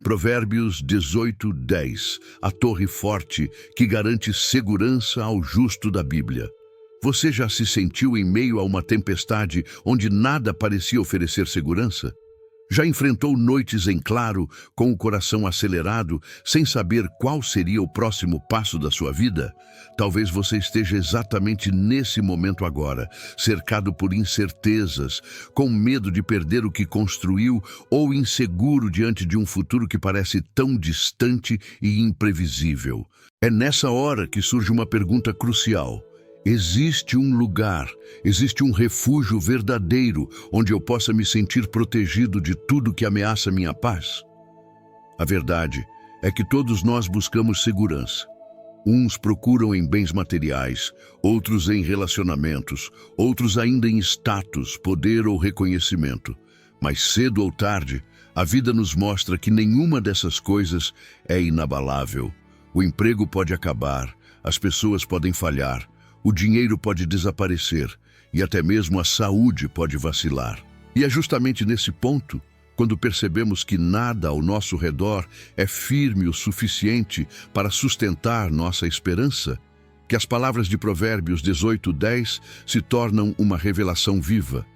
Provérbios 18:10, a torre forte que garante segurança ao justo da Bíblia. Você já se sentiu em meio a uma tempestade onde nada parecia oferecer segurança? Já enfrentou noites em claro, com o coração acelerado, sem saber qual seria o próximo passo da sua vida? Talvez você esteja exatamente nesse momento agora, cercado por incertezas, com medo de perder o que construiu ou inseguro diante de um futuro que parece tão distante e imprevisível. É nessa hora que surge uma pergunta crucial. Existe um lugar, existe um refúgio verdadeiro onde eu possa me sentir protegido de tudo que ameaça minha paz? A verdade é que todos nós buscamos segurança. Uns procuram em bens materiais, outros em relacionamentos, outros ainda em status, poder ou reconhecimento. Mas cedo ou tarde, a vida nos mostra que nenhuma dessas coisas é inabalável. O emprego pode acabar, as pessoas podem falhar, o dinheiro pode desaparecer e até mesmo a saúde pode vacilar. E é justamente nesse ponto, quando percebemos que nada ao nosso redor é firme o suficiente para sustentar nossa esperança, que as palavras de Provérbios 18:10 se tornam uma revelação viva.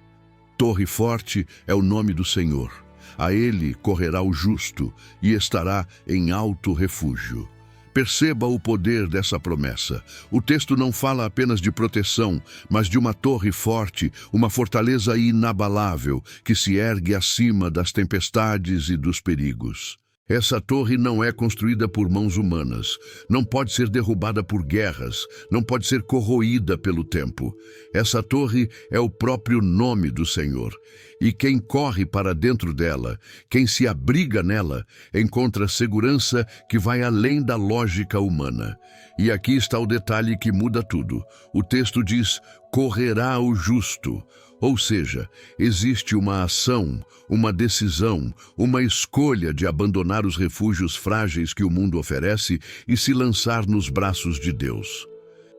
Torre forte é o nome do Senhor. A ele correrá o justo e estará em alto refúgio. Perceba o poder dessa promessa. O texto não fala apenas de proteção, mas de uma torre forte, uma fortaleza inabalável que se ergue acima das tempestades e dos perigos. Essa torre não é construída por mãos humanas, não pode ser derrubada por guerras, não pode ser corroída pelo tempo. Essa torre é o próprio nome do Senhor. E quem corre para dentro dela, quem se abriga nela, encontra segurança que vai além da lógica humana. E aqui está o detalhe que muda tudo. O texto diz: correrá o justo. Ou seja, existe uma ação, uma decisão, uma escolha de abandonar os refúgios frágeis que o mundo oferece e se lançar nos braços de Deus.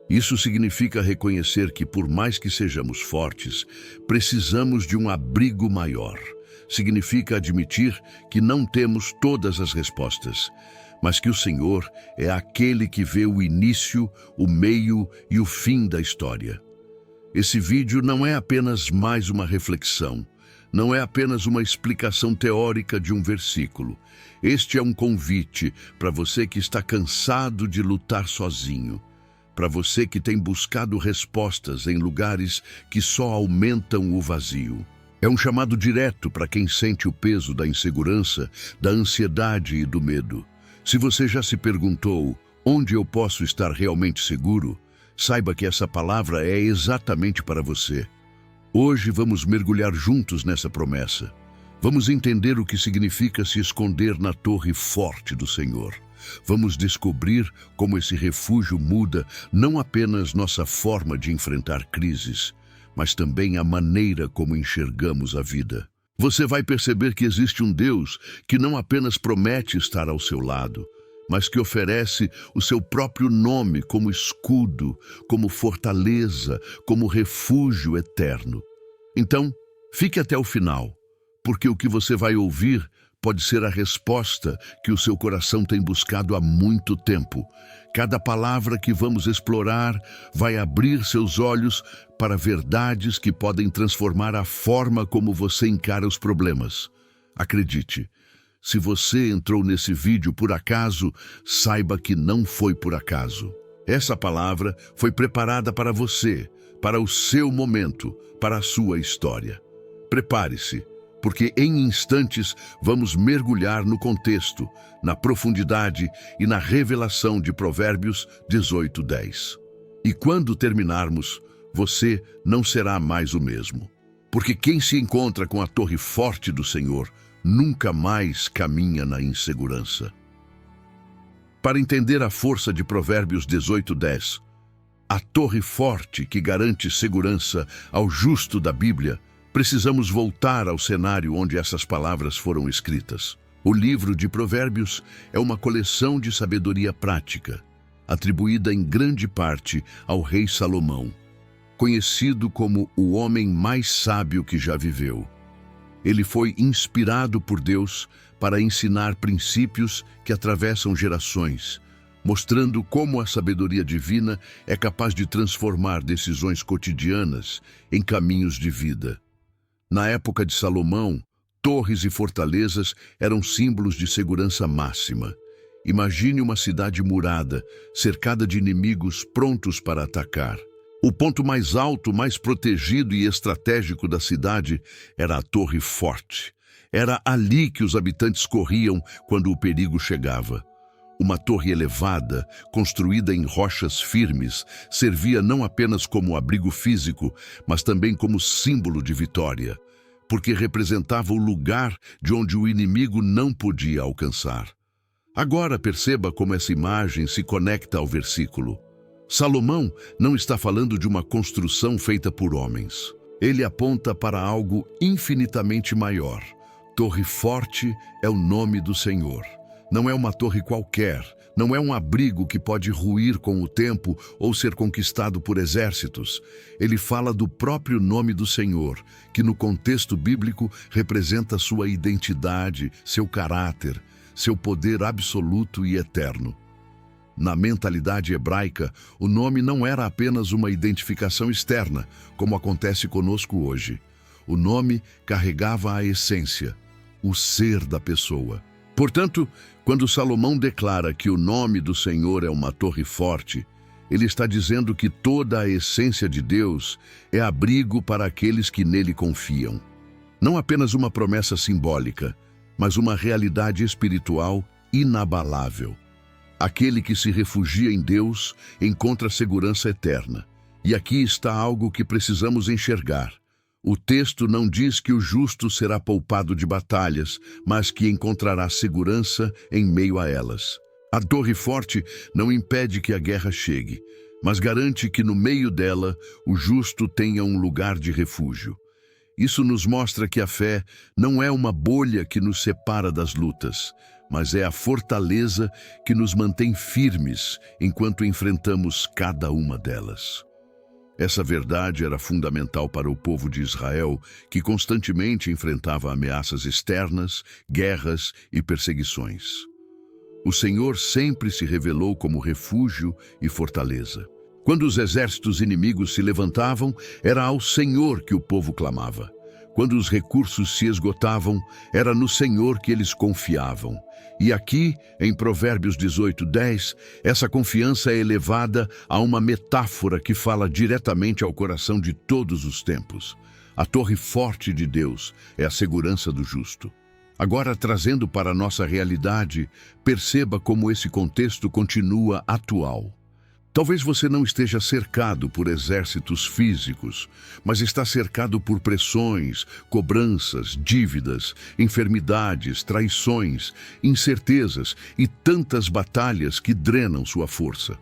Isso significa reconhecer que, por mais que sejamos fortes, precisamos de um abrigo maior. Significa admitir que não temos todas as respostas, mas que o Senhor é aquele que vê o início, o meio e o fim da história. Esse vídeo não é apenas mais uma reflexão, não é apenas uma explicação teórica de um versículo. Este é um convite para você que está cansado de lutar sozinho, para você que tem buscado respostas em lugares que só aumentam o vazio. É um chamado direto para quem sente o peso da insegurança, da ansiedade e do medo. Se você já se perguntou onde eu posso estar realmente seguro, saiba que essa palavra é exatamente para você. Hoje vamos mergulhar juntos nessa promessa. Vamos entender o que significa se esconder na torre forte do Senhor. Vamos descobrir como esse refúgio muda não apenas nossa forma de enfrentar crises, mas também a maneira como enxergamos a vida. Você vai perceber que existe um Deus que não apenas promete estar ao seu lado, mas que oferece o seu próprio nome como escudo, como fortaleza, como refúgio eterno. Então, fique até o final, porque o que você vai ouvir pode ser a resposta que o seu coração tem buscado há muito tempo. Cada palavra que vamos explorar vai abrir seus olhos para verdades que podem transformar a forma como você encara os problemas. Acredite, se você entrou nesse vídeo por acaso, saiba que não foi por acaso. Essa palavra foi preparada para você, para o seu momento, para a sua história. Prepare-se, porque em instantes vamos mergulhar no contexto, na profundidade e na revelação de Provérbios 18:10. E quando terminarmos, você não será mais o mesmo. Porque quem se encontra com a torre forte do Senhor nunca mais caminha na insegurança. Para entender a força de Provérbios 18:10, a torre forte que garante segurança ao justo da Bíblia, precisamos voltar ao cenário onde essas palavras foram escritas. O livro de Provérbios é uma coleção de sabedoria prática, atribuída em grande parte ao rei Salomão, conhecido como o homem mais sábio que já viveu. Ele foi inspirado por Deus para ensinar princípios que atravessam gerações, mostrando como a sabedoria divina é capaz de transformar decisões cotidianas em caminhos de vida. Na época de Salomão, torres e fortalezas eram símbolos de segurança máxima. Imagine uma cidade murada, cercada de inimigos prontos para atacar. O ponto mais alto, mais protegido e estratégico da cidade era a Torre Forte. Era ali que os habitantes corriam quando o perigo chegava. Uma torre elevada, construída em rochas firmes, servia não apenas como abrigo físico, mas também como símbolo de vitória, porque representava o lugar de onde o inimigo não podia alcançar. Agora perceba como essa imagem se conecta ao versículo. Salomão não está falando de uma construção feita por homens. Ele aponta para algo infinitamente maior. Torre Forte é o nome do Senhor. Não é uma torre qualquer, não é um abrigo que pode ruir com o tempo ou ser conquistado por exércitos. Ele fala do próprio nome do Senhor, que no contexto bíblico representa sua identidade, seu caráter, seu poder absoluto e eterno. Na mentalidade hebraica, o nome não era apenas uma identificação externa, como acontece conosco hoje. O nome carregava a essência, o ser da pessoa. Portanto, quando Salomão declara que o nome do Senhor é uma torre forte, ele está dizendo que toda a essência de Deus é abrigo para aqueles que nele confiam. Não apenas uma promessa simbólica, mas uma realidade espiritual inabalável. Aquele que se refugia em Deus encontra segurança eterna. E aqui está algo que precisamos enxergar. O texto não diz que o justo será poupado de batalhas, mas que encontrará segurança em meio a elas. A torre forte não impede que a guerra chegue, mas garante que no meio dela o justo tenha um lugar de refúgio. Isso nos mostra que a fé não é uma bolha que nos separa das lutas, mas é a fortaleza que nos mantém firmes enquanto enfrentamos cada uma delas. Essa verdade era fundamental para o povo de Israel, que constantemente enfrentava ameaças externas, guerras e perseguições. O Senhor sempre se revelou como refúgio e fortaleza. Quando os exércitos inimigos se levantavam, era ao Senhor que o povo clamava. Quando os recursos se esgotavam, era no Senhor que eles confiavam. E aqui, em Provérbios 18:10, essa confiança é elevada a uma metáfora que fala diretamente ao coração de todos os tempos. A torre forte de Deus é a segurança do justo. Agora, trazendo para a nossa realidade, perceba como esse contexto continua atual. Talvez você não esteja cercado por exércitos físicos, mas está cercado por pressões, cobranças, dívidas, enfermidades, traições, incertezas e tantas batalhas que drenam sua força.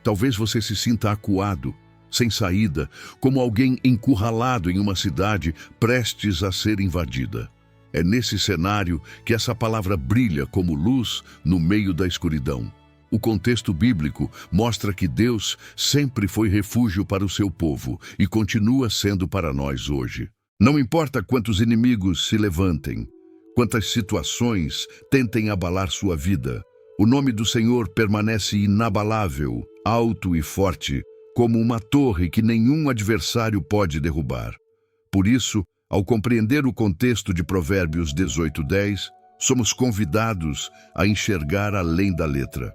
Talvez você se sinta acuado, sem saída, como alguém encurralado em uma cidade prestes a ser invadida. É nesse cenário que essa palavra brilha como luz no meio da escuridão. O contexto bíblico mostra que Deus sempre foi refúgio para o seu povo e continua sendo para nós hoje. Não importa quantos inimigos se levantem, quantas situações tentem abalar sua vida, o nome do Senhor permanece inabalável, alto e forte, como uma torre que nenhum adversário pode derrubar. Por isso, ao compreender o contexto de Provérbios 18:10, somos convidados a enxergar além da letra.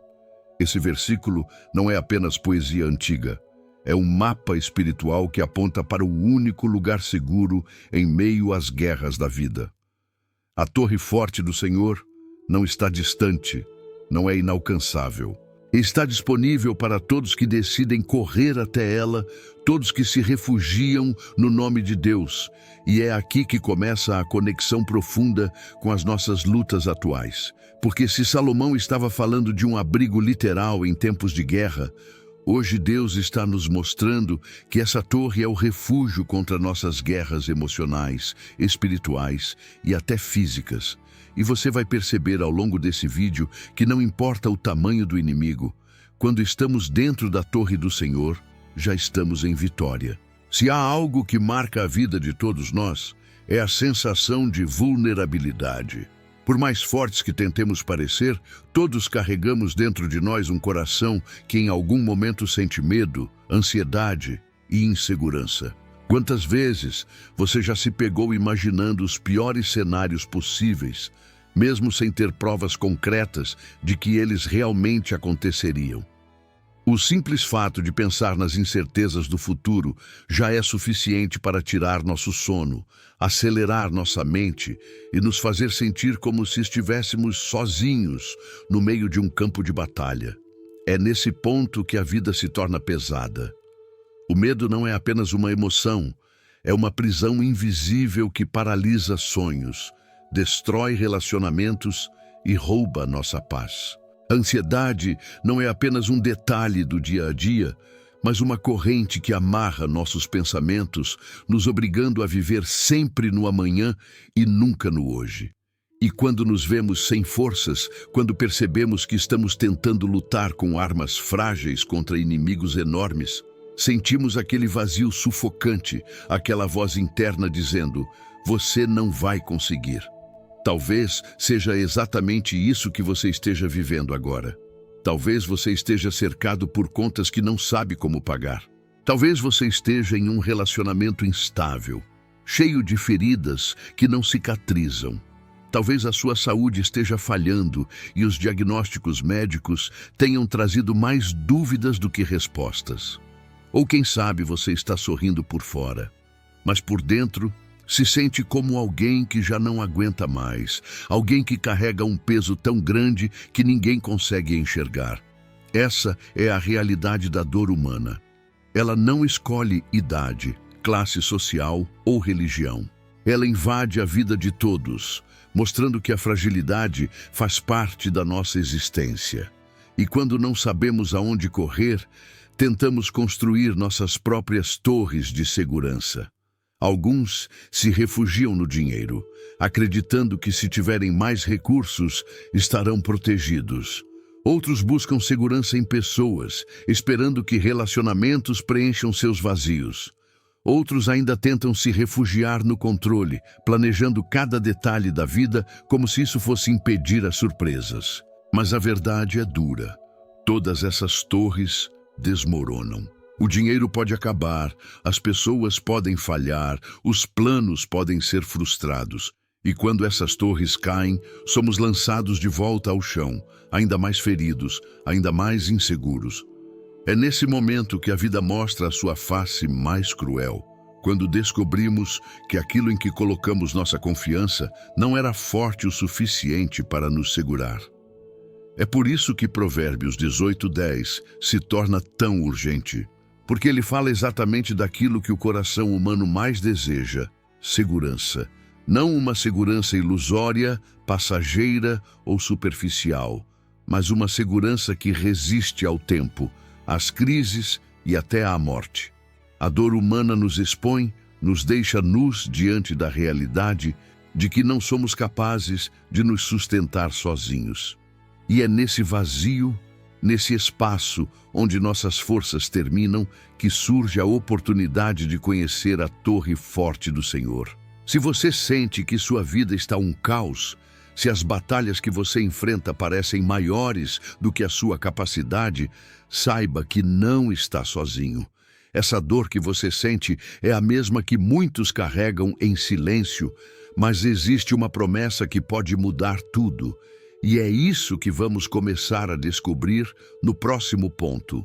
Esse versículo não é apenas poesia antiga, é um mapa espiritual que aponta para o único lugar seguro em meio às guerras da vida. A torre forte do Senhor não está distante, não é inalcançável. Está disponível para todos que decidem correr até ela, todos que se refugiam no nome de Deus. E é aqui que começa a conexão profunda com as nossas lutas atuais. Porque se Salomão estava falando de um abrigo literal em tempos de guerra, hoje Deus está nos mostrando que essa torre é o refúgio contra nossas guerras emocionais, espirituais e até físicas. E você vai perceber ao longo desse vídeo que não importa o tamanho do inimigo, quando estamos dentro da torre do Senhor, já estamos em vitória. Se há algo que marca a vida de todos nós, é a sensação de vulnerabilidade. Por mais fortes que tentemos parecer, todos carregamos dentro de nós um coração que em algum momento sente medo, ansiedade e insegurança. Quantas vezes você já se pegou imaginando os piores cenários possíveis, mesmo sem ter provas concretas de que eles realmente aconteceriam? O simples fato de pensar nas incertezas do futuro já é suficiente para tirar nosso sono, acelerar nossa mente e nos fazer sentir como se estivéssemos sozinhos no meio de um campo de batalha. É nesse ponto que a vida se torna pesada. O medo não é apenas uma emoção, é uma prisão invisível que paralisa sonhos, destrói relacionamentos e rouba nossa paz. A ansiedade não é apenas um detalhe do dia a dia, mas uma corrente que amarra nossos pensamentos, nos obrigando a viver sempre no amanhã e nunca no hoje. E quando nos vemos sem forças, quando percebemos que estamos tentando lutar com armas frágeis contra inimigos enormes, sentimos aquele vazio sufocante, aquela voz interna dizendo: "Você não vai conseguir." Talvez seja exatamente isso que você esteja vivendo agora. Talvez você esteja cercado por contas que não sabe como pagar. Talvez você esteja em um relacionamento instável, cheio de feridas que não cicatrizam. Talvez a sua saúde esteja falhando e os diagnósticos médicos tenham trazido mais dúvidas do que respostas. Ou quem sabe você está sorrindo por fora, mas por dentro se sente como alguém que já não aguenta mais, alguém que carrega um peso tão grande que ninguém consegue enxergar. Essa é a realidade da dor humana. Ela não escolhe idade, classe social ou religião. Ela invade a vida de todos, mostrando que a fragilidade faz parte da nossa existência. E quando não sabemos aonde correr, tentamos construir nossas próprias torres de segurança. Alguns se refugiam no dinheiro, acreditando que se tiverem mais recursos, estarão protegidos. Outros buscam segurança em pessoas, esperando que relacionamentos preencham seus vazios. Outros ainda tentam se refugiar no controle, planejando cada detalhe da vida como se isso fosse impedir as surpresas. Mas a verdade é dura. Todas essas torres desmoronam. O dinheiro pode acabar, as pessoas podem falhar, os planos podem ser frustrados. E quando essas torres caem, somos lançados de volta ao chão, ainda mais feridos, ainda mais inseguros. É nesse momento que a vida mostra a sua face mais cruel, quando descobrimos que aquilo em que colocamos nossa confiança não era forte o suficiente para nos segurar. É por isso que Provérbios 18:10 se torna tão urgente. Porque ele fala exatamente daquilo que o coração humano mais deseja: segurança. Não uma segurança ilusória, passageira ou superficial, mas uma segurança que resiste ao tempo, às crises e até à morte. A dor humana nos expõe, nos deixa nus diante da realidade de que não somos capazes de nos sustentar sozinhos. E é nesse vazio, nesse espaço onde nossas forças terminam, que surge a oportunidade de conhecer a torre forte do Senhor. Se você sente que sua vida está um caos, se as batalhas que você enfrenta parecem maiores do que a sua capacidade, saiba que não está sozinho. Essa dor que você sente é a mesma que muitos carregam em silêncio, mas existe uma promessa que pode mudar tudo. E é isso que vamos começar a descobrir no próximo ponto.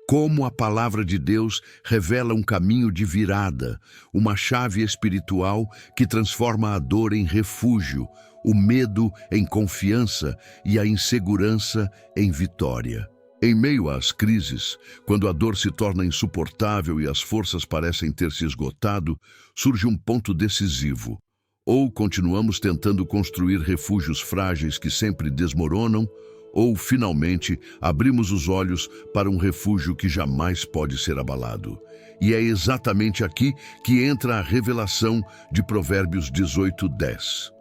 Como a palavra de Deus revela um caminho de virada, uma chave espiritual que transforma a dor em refúgio, o medo em confiança e a insegurança em vitória. Em meio às crises, quando a dor se torna insuportável e as forças parecem ter se esgotado, surge um ponto decisivo. Ou continuamos tentando construir refúgios frágeis que sempre desmoronam, ou, finalmente, abrimos os olhos para um refúgio que jamais pode ser abalado. E é exatamente aqui que entra a revelação de Provérbios 18:10.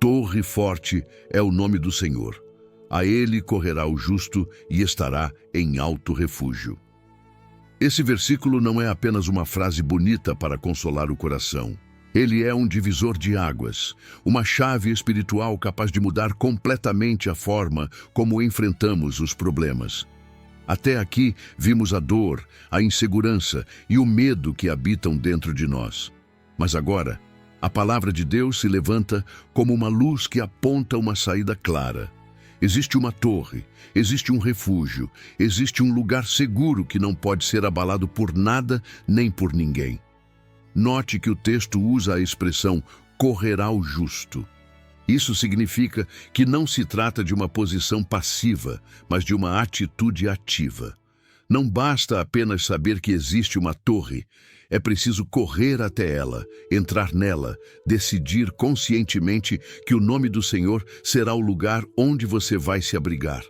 Torre forte é o nome do Senhor. A ele correrá o justo e estará em alto refúgio. Esse versículo não é apenas uma frase bonita para consolar o coração. Ele é um divisor de águas, uma chave espiritual capaz de mudar completamente a forma como enfrentamos os problemas. Até aqui vimos a dor, a insegurança e o medo que habitam dentro de nós. Mas agora, a palavra de Deus se levanta como uma luz que aponta uma saída clara. Existe uma torre, existe um refúgio, existe um lugar seguro que não pode ser abalado por nada nem por ninguém. Note que o texto usa a expressão correrá o justo. Isso significa que não se trata de uma posição passiva, mas de uma atitude ativa. Não basta apenas saber que existe uma torre, é preciso correr até ela, entrar nela, decidir conscientemente que o nome do Senhor será o lugar onde você vai se abrigar.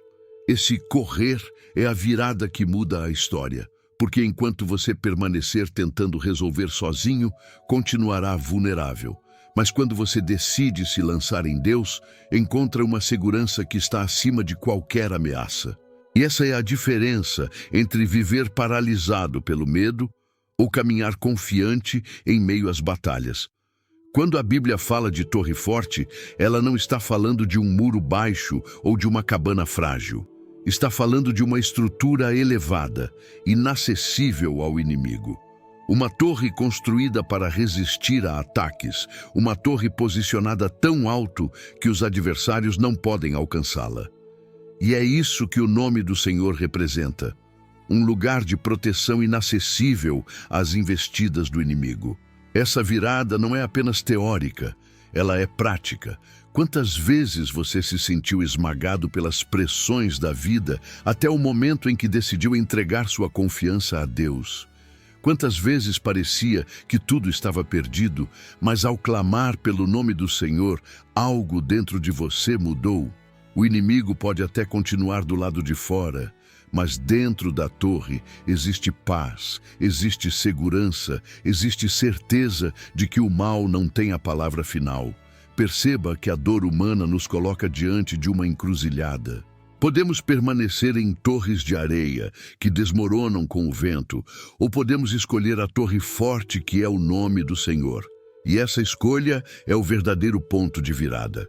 Esse correr é a virada que muda a história, porque enquanto você permanecer tentando resolver sozinho, continuará vulnerável. Mas quando você decide se lançar em Deus, encontra uma segurança que está acima de qualquer ameaça. E essa é a diferença entre viver paralisado pelo medo ou caminhar confiante em meio às batalhas. Quando a Bíblia fala de torre forte, ela não está falando de um muro baixo ou de uma cabana frágil. Está falando de uma estrutura elevada, inacessível ao inimigo. Uma torre construída para resistir a ataques, uma torre posicionada tão alto que os adversários não podem alcançá-la. E é isso que o nome do Senhor representa, um lugar de proteção inacessível às investidas do inimigo. Essa virada não é apenas teórica, ela é prática. Quantas vezes você se sentiu esmagado pelas pressões da vida até o momento em que decidiu entregar sua confiança a Deus? Quantas vezes parecia que tudo estava perdido, mas ao clamar pelo nome do Senhor, algo dentro de você mudou? O inimigo pode até continuar do lado de fora, mas dentro da torre existe paz, existe segurança, existe certeza de que o mal não tem a palavra final. Perceba que a dor humana nos coloca diante de uma encruzilhada. Podemos permanecer em torres de areia que desmoronam com o vento, ou podemos escolher a torre forte que é o nome do Senhor. E essa escolha é o verdadeiro ponto de virada.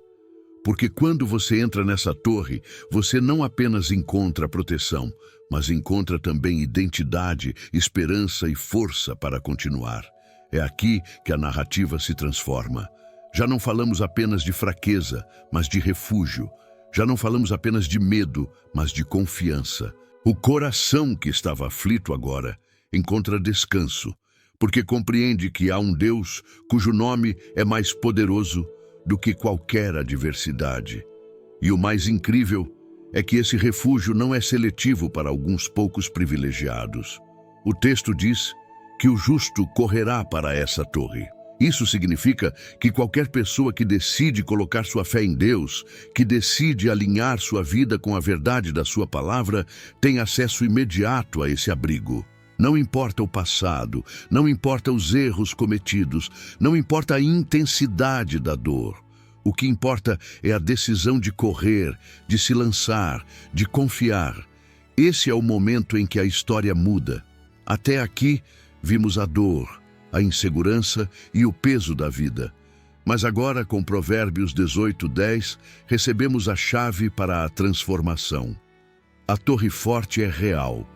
Porque quando você entra nessa torre, você não apenas encontra proteção, mas encontra também identidade, esperança e força para continuar. É aqui que a narrativa se transforma. Já não falamos apenas de fraqueza, mas de refúgio. Já não falamos apenas de medo, mas de confiança. O coração que estava aflito agora encontra descanso, porque compreende que há um Deus cujo nome é mais poderoso do que qualquer adversidade. E o mais incrível é que esse refúgio não é seletivo para alguns poucos privilegiados. O texto diz que o justo correrá para essa torre. Isso significa que qualquer pessoa que decide colocar sua fé em Deus, que decide alinhar sua vida com a verdade da sua palavra, tem acesso imediato a esse abrigo. Não importa o passado, não importa os erros cometidos, não importa a intensidade da dor. O que importa é a decisão de correr, de se lançar, de confiar. Esse é o momento em que a história muda. Até aqui, vimos a dor, a insegurança e o peso da vida. Mas agora, com Provérbios 18:10, recebemos a chave para a transformação. A torre forte é real.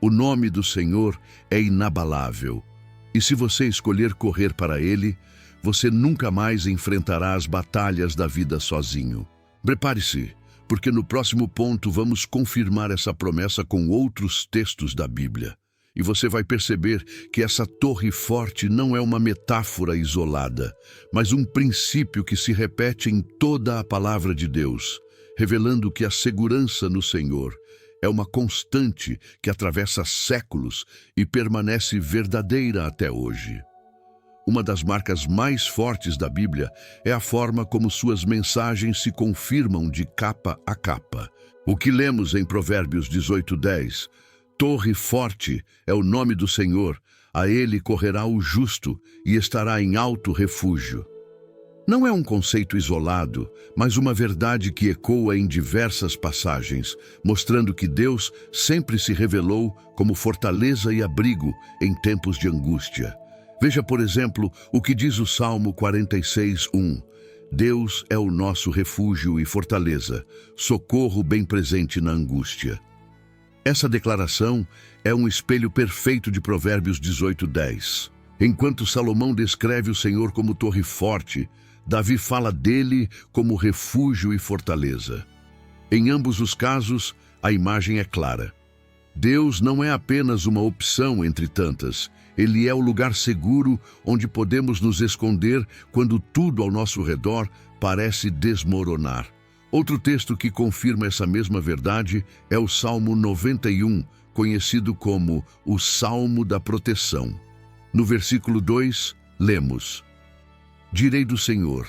O nome do Senhor é inabalável. E se você escolher correr para Ele, você nunca mais enfrentará as batalhas da vida sozinho. Prepare-se, porque no próximo ponto vamos confirmar essa promessa com outros textos da Bíblia. E você vai perceber que essa torre forte não é uma metáfora isolada, mas um princípio que se repete em toda a palavra de Deus, revelando que a segurança no Senhor é uma constante que atravessa séculos e permanece verdadeira até hoje. Uma das marcas mais fortes da Bíblia é a forma como suas mensagens se confirmam de capa a capa. O que lemos em Provérbios 18:10, torre forte é o nome do Senhor, a ele correrá o justo e estará em alto refúgio. Não é um conceito isolado, mas uma verdade que ecoa em diversas passagens, mostrando que Deus sempre se revelou como fortaleza e abrigo em tempos de angústia. Veja, por exemplo, o que diz o Salmo 46:1. Deus é o nosso refúgio e fortaleza, socorro bem presente na angústia. Essa declaração é um espelho perfeito de Provérbios 18:10. Enquanto Salomão descreve o Senhor como torre forte, Davi fala dele como refúgio e fortaleza. Em ambos os casos, a imagem é clara. Deus não é apenas uma opção entre tantas. Ele é o lugar seguro onde podemos nos esconder quando tudo ao nosso redor parece desmoronar. Outro texto que confirma essa mesma verdade é o Salmo 91, conhecido como o Salmo da Proteção. No versículo 2, lemos: Direi do Senhor,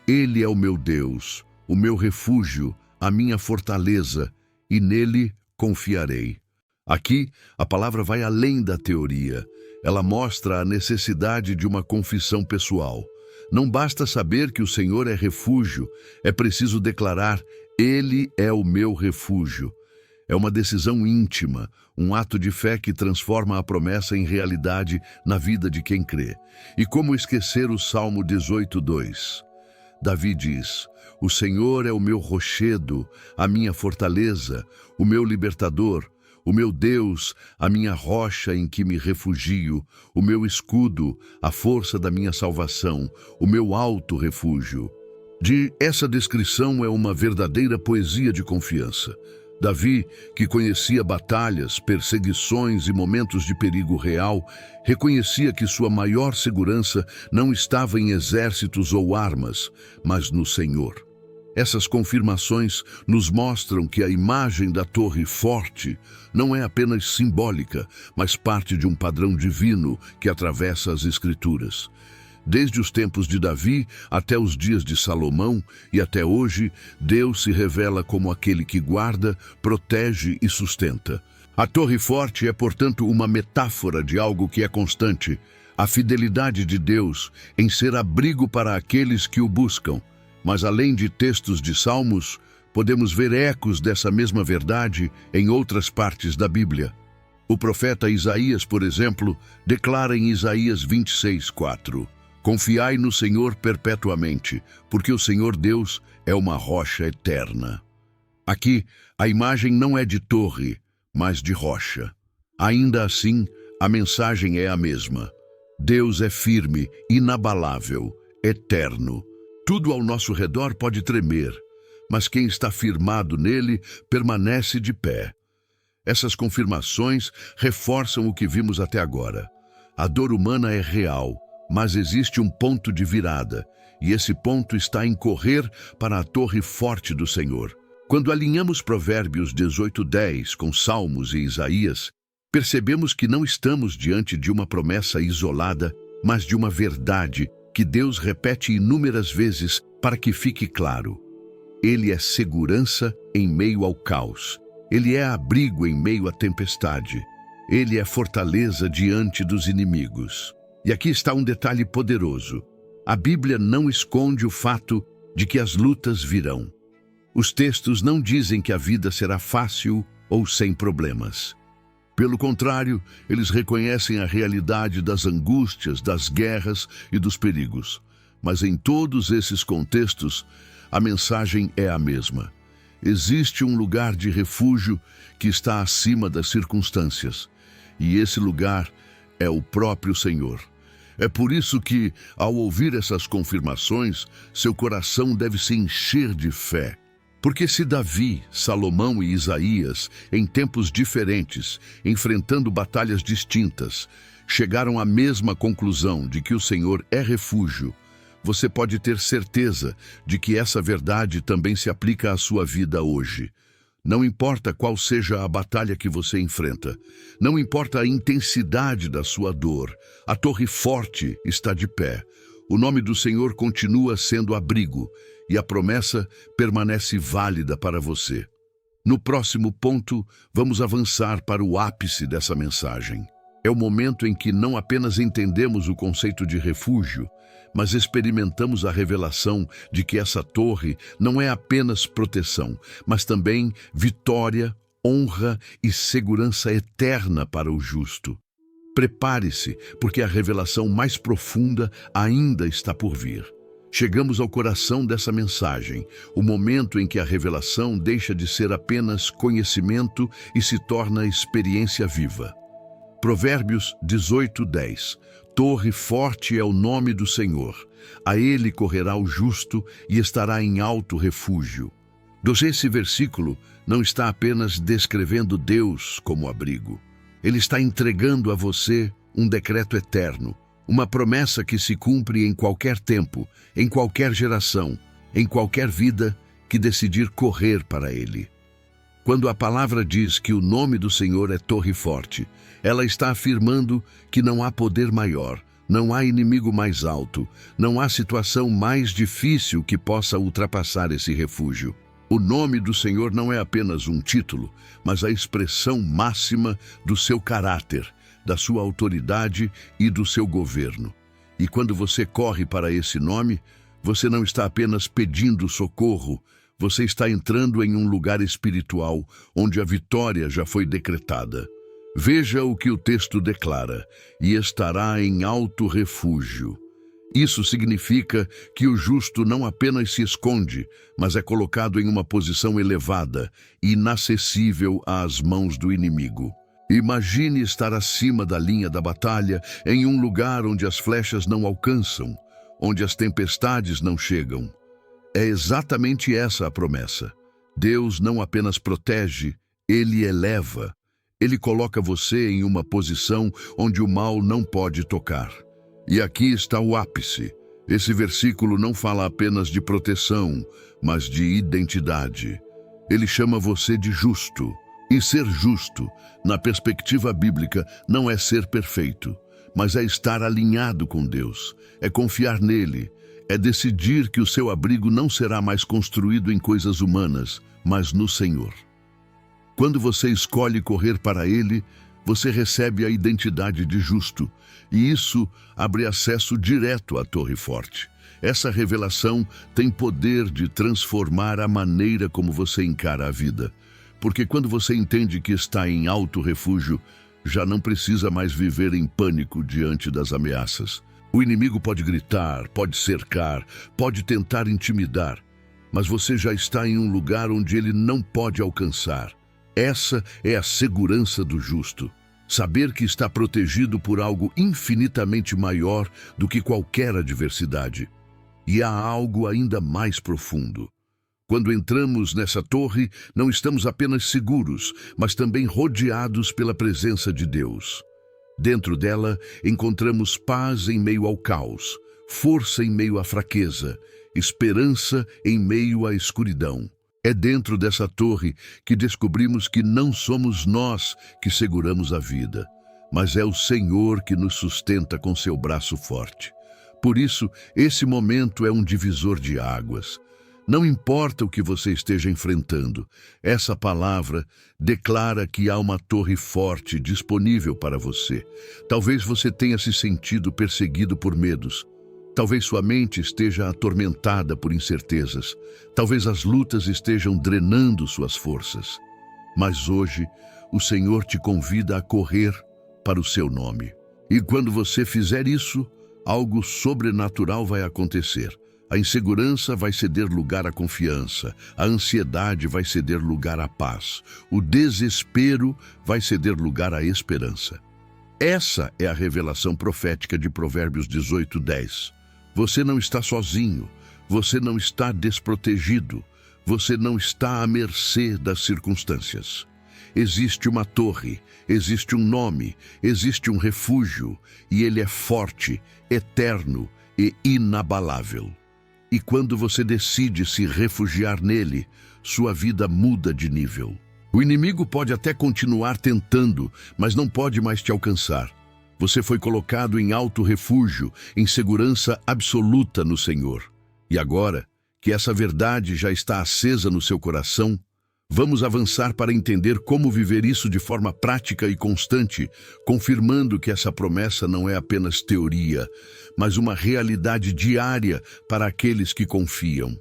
Ele é o meu Deus, o meu refúgio, a minha fortaleza, e nele confiarei. Aqui, a palavra vai além da teoria. Ela mostra a necessidade de uma confissão pessoal. Não basta saber que o Senhor é refúgio, é preciso declarar: Ele é o meu refúgio. É uma decisão íntima, um ato de fé que transforma a promessa em realidade na vida de quem crê. E como esquecer o Salmo 18:2? Davi diz: O Senhor é o meu rochedo, a minha fortaleza, o meu libertador, o meu Deus, a minha rocha em que me refugio, o meu escudo, a força da minha salvação, o meu alto refúgio. Essa descrição é uma verdadeira poesia de confiança. Davi, que conhecia batalhas, perseguições e momentos de perigo real, reconhecia que sua maior segurança não estava em exércitos ou armas, mas no Senhor. Essas confirmações nos mostram que a imagem da torre forte não é apenas simbólica, mas parte de um padrão divino que atravessa as Escrituras. Desde os tempos de Davi até os dias de Salomão e até hoje, Deus se revela como aquele que guarda, protege e sustenta. A torre forte é, portanto, uma metáfora de algo que é constante: a fidelidade de Deus em ser abrigo para aqueles que o buscam. Mas além de textos de salmos, podemos ver ecos dessa mesma verdade em outras partes da Bíblia. O profeta Isaías, por exemplo, declara em Isaías 26:4: Confiai no Senhor perpetuamente, porque o Senhor Deus é uma rocha eterna. Aqui, a imagem não é de torre, mas de rocha. Ainda assim, a mensagem é a mesma. Deus é firme, inabalável, eterno. Tudo ao nosso redor pode tremer, mas quem está firmado nele permanece de pé. Essas confirmações reforçam o que vimos até agora. A dor humana é real, mas existe um ponto de virada, e esse ponto está em correr para a torre forte do Senhor. Quando alinhamos Provérbios 18:10 com Salmos e Isaías, percebemos que não estamos diante de uma promessa isolada, mas de uma verdade que Deus repete inúmeras vezes para que fique claro. Ele é segurança em meio ao caos. Ele é abrigo em meio à tempestade. Ele é fortaleza diante dos inimigos. E aqui está um detalhe poderoso. A Bíblia não esconde o fato de que as lutas virão. Os textos não dizem que a vida será fácil ou sem problemas. Pelo contrário, eles reconhecem a realidade das angústias, das guerras e dos perigos. Mas em todos esses contextos, a mensagem é a mesma. Existe um lugar de refúgio que está acima das circunstâncias. E esse lugar é o próprio Senhor. É por isso que, ao ouvir essas confirmações, seu coração deve se encher de fé. Porque se Davi, Salomão e Isaías, em tempos diferentes, enfrentando batalhas distintas, chegaram à mesma conclusão de que o Senhor é refúgio, você pode ter certeza de que essa verdade também se aplica à sua vida hoje. Não importa qual seja a batalha que você enfrenta, não importa a intensidade da sua dor, a torre forte está de pé. O nome do Senhor continua sendo abrigo, e a promessa permanece válida para você. No próximo ponto, vamos avançar para o ápice dessa mensagem. É o momento em que não apenas entendemos o conceito de refúgio, mas experimentamos a revelação de que essa torre não é apenas proteção, mas também vitória, honra e segurança eterna para o justo. Prepare-se, porque a revelação mais profunda ainda está por vir. Chegamos ao coração dessa mensagem, o momento em que a revelação deixa de ser apenas conhecimento e se torna experiência viva. Provérbios 18:10. Torre forte é o nome do Senhor. A ele correrá o justo e estará em alto refúgio. Esse versículo não está apenas descrevendo Deus como abrigo. Ele está entregando a você um decreto eterno, uma promessa que se cumpre em qualquer tempo, em qualquer geração, em qualquer vida que decidir correr para ele. Quando a palavra diz que o nome do Senhor é torre forte, ela está afirmando que não há poder maior, não há inimigo mais alto, não há situação mais difícil que possa ultrapassar esse refúgio. O nome do Senhor não é apenas um título, mas a expressão máxima do seu caráter, da sua autoridade e do seu governo. E quando você corre para esse nome, você não está apenas pedindo socorro, você está entrando em um lugar espiritual onde a vitória já foi decretada. Veja o que o texto declara: e estará em alto refúgio. Isso significa que o justo não apenas se esconde, mas é colocado em uma posição elevada, inacessível às mãos do inimigo. Imagine estar acima da linha da batalha, em um lugar onde as flechas não alcançam, onde as tempestades não chegam. É exatamente essa a promessa. Deus não apenas protege, Ele eleva. Ele coloca você em uma posição onde o mal não pode tocar. E aqui está o ápice. Esse versículo não fala apenas de proteção, mas de identidade. Ele chama você de justo. E ser justo, na perspectiva bíblica, não é ser perfeito, mas é estar alinhado com Deus, é confiar nele, é decidir que o seu abrigo não será mais construído em coisas humanas, mas no Senhor. Quando você escolhe correr para ele, você recebe a identidade de justo, e isso abre acesso direto à torre forte. Essa revelação tem poder de transformar a maneira como você encara a vida. Porque quando você entende que está em alto refúgio, já não precisa mais viver em pânico diante das ameaças. O inimigo pode gritar, pode cercar, pode tentar intimidar, mas você já está em um lugar onde ele não pode alcançar. Essa é a segurança do justo. Saber que está protegido por algo infinitamente maior do que qualquer adversidade. E há algo ainda mais profundo. Quando entramos nessa torre, não estamos apenas seguros, mas também rodeados pela presença de Deus. Dentro dela, encontramos paz em meio ao caos, força em meio à fraqueza, esperança em meio à escuridão. É dentro dessa torre que descobrimos que não somos nós que seguramos a vida, mas é o Senhor que nos sustenta com seu braço forte. Por isso, esse momento é um divisor de águas. Não importa o que você esteja enfrentando, essa palavra declara que há uma torre forte disponível para você. Talvez você tenha se sentido perseguido por medos. Talvez sua mente esteja atormentada por incertezas. Talvez as lutas estejam drenando suas forças. Mas hoje, o Senhor te convida a correr para o seu nome. E quando você fizer isso, algo sobrenatural vai acontecer. A insegurança vai ceder lugar à confiança, a ansiedade vai ceder lugar à paz, o desespero vai ceder lugar à esperança. Essa é a revelação profética de Provérbios 18:10. Você não está sozinho, você não está desprotegido, você não está à mercê das circunstâncias. Existe uma torre, existe um nome, existe um refúgio, e ele é forte, eterno e inabalável. E quando você decide se refugiar nele, sua vida muda de nível. O inimigo pode até continuar tentando, mas não pode mais te alcançar. Você foi colocado em alto refúgio, em segurança absoluta no Senhor. E agora, que essa verdade já está acesa no seu coração, vamos avançar para entender como viver isso de forma prática e constante, confirmando que essa promessa não é apenas teoria, mas uma realidade diária para aqueles que confiam.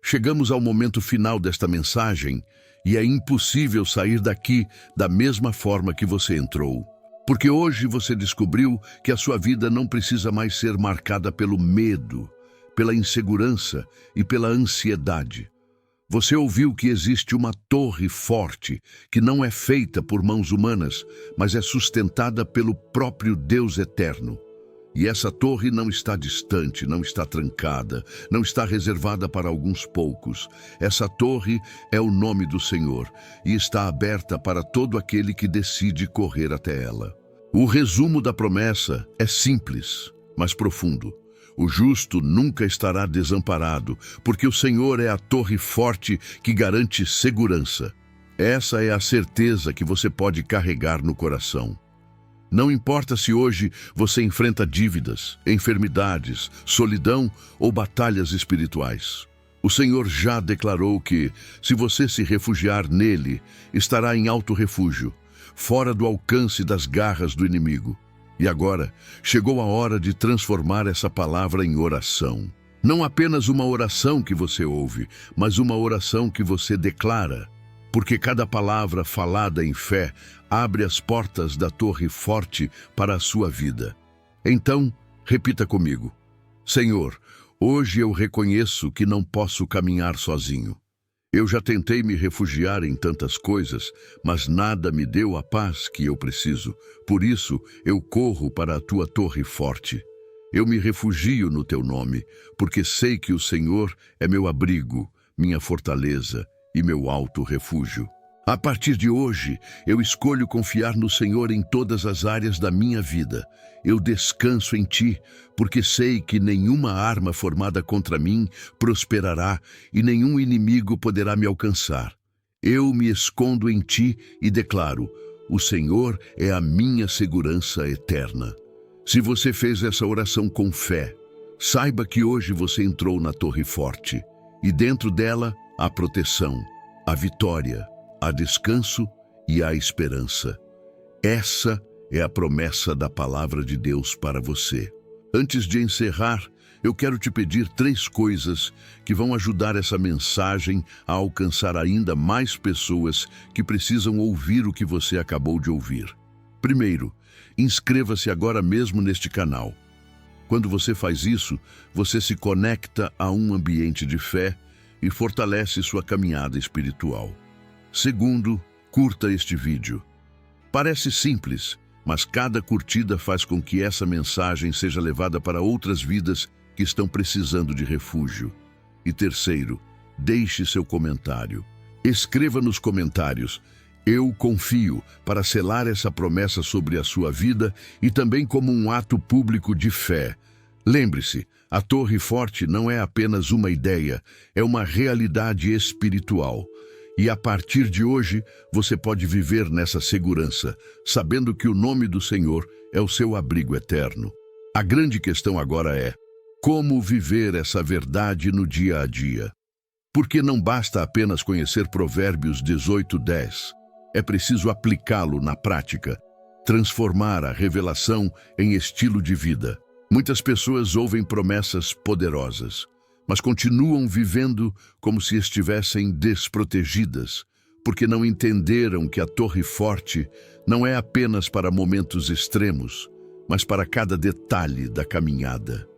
Chegamos ao momento final desta mensagem e é impossível sair daqui da mesma forma que você entrou. Porque hoje você descobriu que a sua vida não precisa mais ser marcada pelo medo, pela insegurança e pela ansiedade. Você ouviu que existe uma torre forte, que não é feita por mãos humanas, mas é sustentada pelo próprio Deus eterno. E essa torre não está distante, não está trancada, não está reservada para alguns poucos. Essa torre é o nome do Senhor e está aberta para todo aquele que decide correr até ela. O resumo da promessa é simples, mas profundo. O justo nunca estará desamparado, porque o Senhor é a torre forte que garante segurança. Essa é a certeza que você pode carregar no coração. Não importa se hoje você enfrenta dívidas, enfermidades, solidão ou batalhas espirituais. O Senhor já declarou que, se você se refugiar nele, estará em alto refúgio, fora do alcance das garras do inimigo. E agora, chegou a hora de transformar essa palavra em oração. Não apenas uma oração que você ouve, mas uma oração que você declara. Porque cada palavra falada em fé abre as portas da torre forte para a sua vida. Então, repita comigo: Senhor, hoje eu reconheço que não posso caminhar sozinho. Eu já tentei me refugiar em tantas coisas, mas nada me deu a paz que eu preciso. Por isso, eu corro para a tua torre forte. Eu me refugio no teu nome, porque sei que o Senhor é meu abrigo, minha fortaleza e meu alto refúgio. A partir de hoje, eu escolho confiar no Senhor em todas as áreas da minha vida. Eu descanso em Ti, porque sei que nenhuma arma formada contra mim prosperará e nenhum inimigo poderá me alcançar. Eu me escondo em Ti e declaro: o Senhor é a minha segurança eterna. Se você fez essa oração com fé, saiba que hoje você entrou na torre forte e dentro dela há proteção, a vitória, há descanso e há esperança. Essa é a promessa da palavra de Deus para você. Antes de encerrar, eu quero te pedir 3 coisas que vão ajudar essa mensagem a alcançar ainda mais pessoas que precisam ouvir o que você acabou de ouvir. Primeiro, inscreva-se agora mesmo neste canal. Quando você faz isso, você se conecta a um ambiente de fé e fortalece sua caminhada espiritual. Segundo, curta este vídeo. Parece simples, mas cada curtida faz com que essa mensagem seja levada para outras vidas que estão precisando de refúgio. E terceiro, deixe seu comentário. Escreva nos comentários: eu confio, para selar essa promessa sobre a sua vida e também como um ato público de fé. Lembre-se, a Torre Forte não é apenas uma ideia, é uma realidade espiritual. E a partir de hoje, você pode viver nessa segurança, sabendo que o nome do Senhor é o seu abrigo eterno. A grande questão agora é: como viver essa verdade no dia a dia? Porque não basta apenas conhecer Provérbios 18:10. É preciso aplicá-lo na prática, transformar a revelação em estilo de vida. Muitas pessoas ouvem promessas poderosas, mas continuam vivendo como se estivessem desprotegidas, porque não entenderam que a torre forte não é apenas para momentos extremos, mas para cada detalhe da caminhada.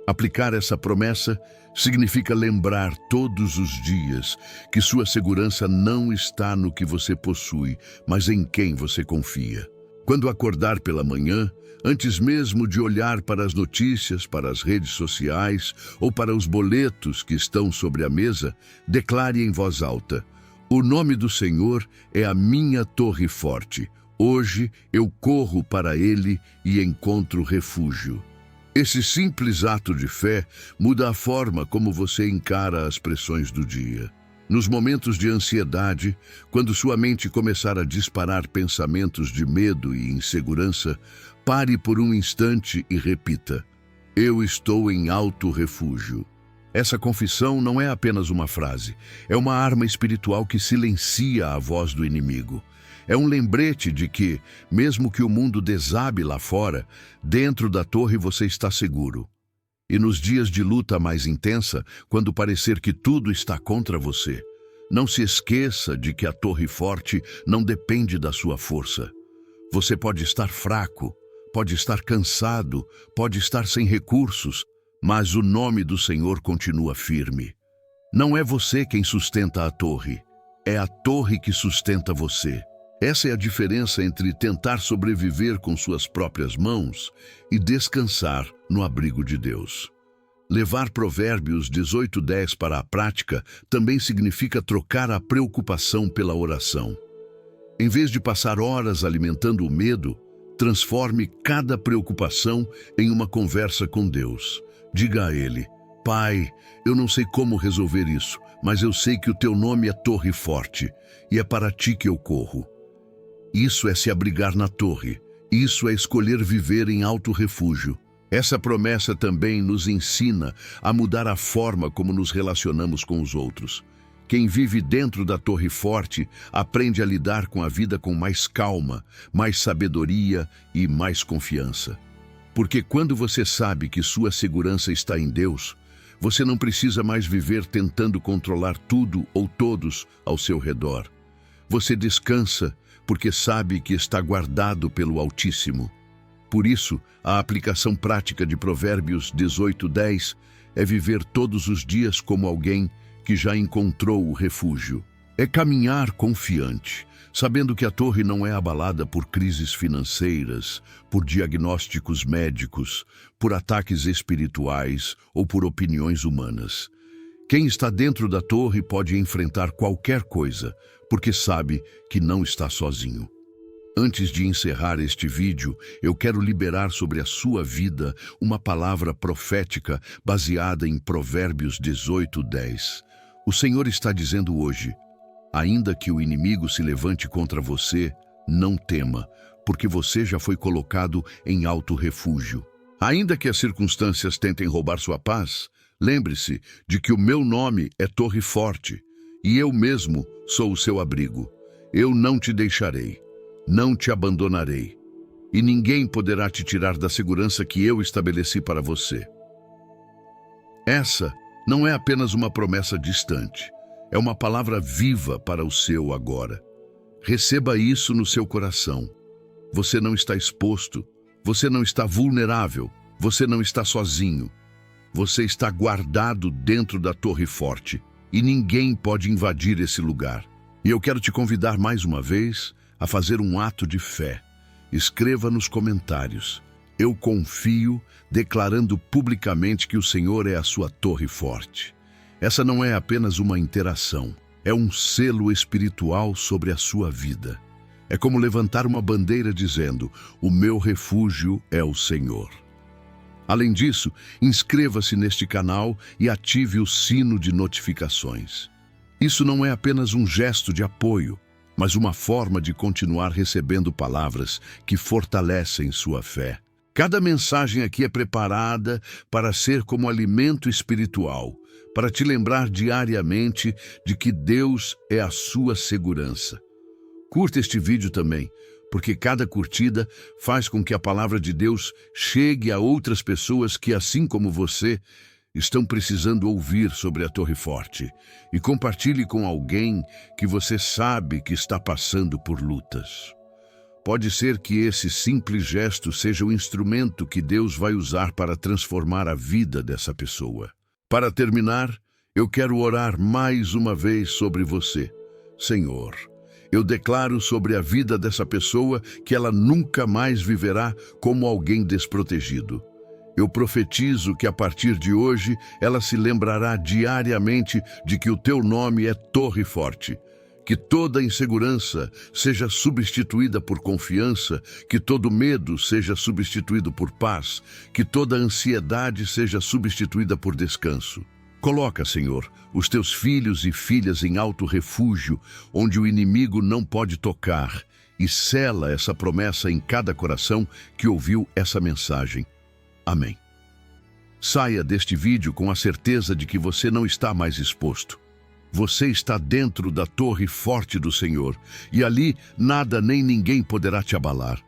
Aplicar essa promessa significa lembrar todos os dias que sua segurança não está no que você possui, mas em quem você confia. Quando acordar pela manhã, antes mesmo de olhar para as notícias, para as redes sociais ou para os boletos que estão sobre a mesa, declare em voz alta: o nome do Senhor é a minha torre forte. Hoje eu corro para ele e encontro refúgio. Esse simples ato de fé muda a forma como você encara as pressões do dia. Nos momentos de ansiedade, quando sua mente começar a disparar pensamentos de medo e insegurança, pare por um instante e repita: eu estou em alto refúgio. Essa confissão não é apenas uma frase, é uma arma espiritual que silencia a voz do inimigo. É um lembrete de que, mesmo que o mundo desabe lá fora, dentro da torre você está seguro. E nos dias de luta mais intensa, quando parecer que tudo está contra você, não se esqueça de que a torre forte não depende da sua força. Você pode estar fraco, pode estar cansado, pode estar sem recursos, mas o nome do Senhor continua firme. Não é você quem sustenta a torre, é a torre que sustenta você. Essa é a diferença entre tentar sobreviver com suas próprias mãos e descansar no abrigo de Deus. Levar Provérbios 18:10 para a prática também significa trocar a preocupação pela oração. Em vez de passar horas alimentando o medo, transforme cada preocupação em uma conversa com Deus. Diga a Ele: Pai, eu não sei como resolver isso, mas eu sei que o teu nome é torre forte e é para ti que eu corro. Isso é se abrigar na torre. Isso é escolher viver em alto refúgio. Essa promessa também nos ensina a mudar a forma como nos relacionamos com os outros. Quem vive dentro da torre forte aprende a lidar com a vida com mais calma, mais sabedoria e mais confiança. Porque quando você sabe que sua segurança está em Deus, você não precisa mais viver tentando controlar tudo ou todos ao seu redor. Você descansa porque sabe que está guardado pelo Altíssimo. Por isso, a aplicação prática de Provérbios 18:10 é viver todos os dias como alguém que já encontrou o refúgio. É caminhar confiante, sabendo que a torre não é abalada por crises financeiras, por diagnósticos médicos, por ataques espirituais ou por opiniões humanas. Quem está dentro da torre pode enfrentar qualquer coisa, porque sabe que não está sozinho. Antes de encerrar este vídeo, eu quero liberar sobre a sua vida uma palavra profética baseada em Provérbios 18:10. O Senhor está dizendo hoje: ainda que o inimigo se levante contra você, não tema, porque você já foi colocado em alto refúgio. Ainda que as circunstâncias tentem roubar sua paz, lembre-se de que o meu nome é torre forte, e eu mesmo sou o seu abrigo. Eu não te deixarei, não te abandonarei, e ninguém poderá te tirar da segurança que eu estabeleci para você. Essa não é apenas uma promessa distante, é uma palavra viva para o seu agora. Receba isso no seu coração. Você não está exposto, você não está vulnerável, você não está sozinho. Você está guardado dentro da torre forte e ninguém pode invadir esse lugar. E eu quero te convidar mais uma vez a fazer um ato de fé. Escreva nos comentários: eu confio, declarando publicamente que o Senhor é a sua torre forte. Essa não é apenas uma interação, é um selo espiritual sobre a sua vida. É como levantar uma bandeira dizendo: o meu refúgio é o Senhor. Além disso, inscreva-se neste canal e ative o sino de notificações. Isso não é apenas um gesto de apoio, mas uma forma de continuar recebendo palavras que fortalecem sua fé. Cada mensagem aqui é preparada para ser como alimento espiritual, para te lembrar diariamente de que Deus é a sua segurança. Curta este vídeo também, porque cada curtida faz com que a palavra de Deus chegue a outras pessoas que, assim como você, estão precisando ouvir sobre a Torre Forte. E compartilhe com alguém que você sabe que está passando por lutas. Pode ser que esse simples gesto seja o instrumento que Deus vai usar para transformar a vida dessa pessoa. Para terminar, eu quero orar mais uma vez sobre você. Senhor, eu declaro sobre a vida dessa pessoa que ela nunca mais viverá como alguém desprotegido. Eu profetizo que a partir de hoje ela se lembrará diariamente de que o teu nome é Torre Forte. Que toda insegurança seja substituída por confiança, que todo medo seja substituído por paz, que toda ansiedade seja substituída por descanso. Coloca, Senhor, os teus filhos e filhas em alto refúgio, onde o inimigo não pode tocar, e sela essa promessa em cada coração que ouviu essa mensagem. Amém. Saia deste vídeo com a certeza de que você não está mais exposto. Você está dentro da torre forte do Senhor, e ali nada nem ninguém poderá te abalar.